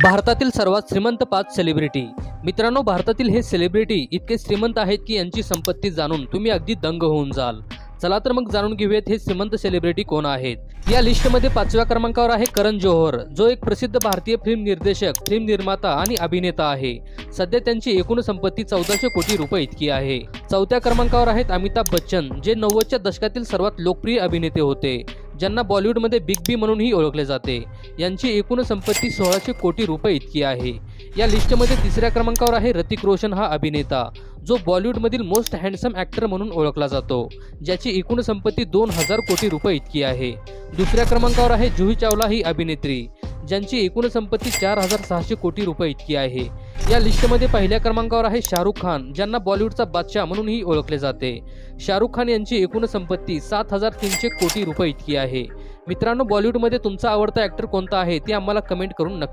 भारतातील सर्वात श्रीमंत 5 सेलिब्रिटी। मित्रांनो, भारतातील हे सेलिब्रिटी इतके श्रीमंत आहेत की यांची संपत्ती जाणून तुम्ही अगदी दंग होऊन जाल। चला तर मग जाणून घेऊयात हे श्रीमंत सेलिब्रिटी कोण आहेत। या लिस्टमध्ये 5व्या क्रमांकावर आहे करण जोहर, जो एक प्रसिद्ध भारतीय फिल्म निर्देशक, फिल्म निर्माता आणि अभिनेता आहे। सध्या त्यांची एकूण संपत्ती 1400 कोटी रुपये इतकी आहे। 4थ्या क्रमांकावर आहेत अमिताभ बच्चन, जे 90च्या दशकातील सर्वात लोकप्रिय अभिनेते होते, ज्यांना बॉलिवूडमध्ये बिग बी म्हणूनही ओळखले जाते। यांची एकूण संपत्ती 1600 कोटी रुपये इतकी आहे। या लिस्टमध्ये 3ऱ्या क्रमांकावर आहे ऋतिक रोशन हा अभिनेता, जो बॉलिवूडमधील मोस्ट हँडसम ॲक्टर म्हणून ओळखला जातो, ज्याची एकूण संपत्ती 2000 कोटी रुपये इतकी आहे। 2ऱ्या क्रमांकावर आहे जुही चावला ही अभिनेत्री, ज्यांची एकूण संपत्ती 4600 कोटी रुपये इतकी आहे। या लिस्टमध्ये 1ल्या क्रमांकावर आहे शाहरुख खान, ज्यांना बॉलिवूडचा बादशाह म्हणूनही ओळखले जाते। शाहरुख खान यांची एकूण संपत्ती 7300 कोटी रुपये इतकी आहे। मित्रांनो, बॉलिवूडमध्ये तुमचा आवडता ॲक्टर कोणता आहे ते आम्हाला कमेंट करून नक्की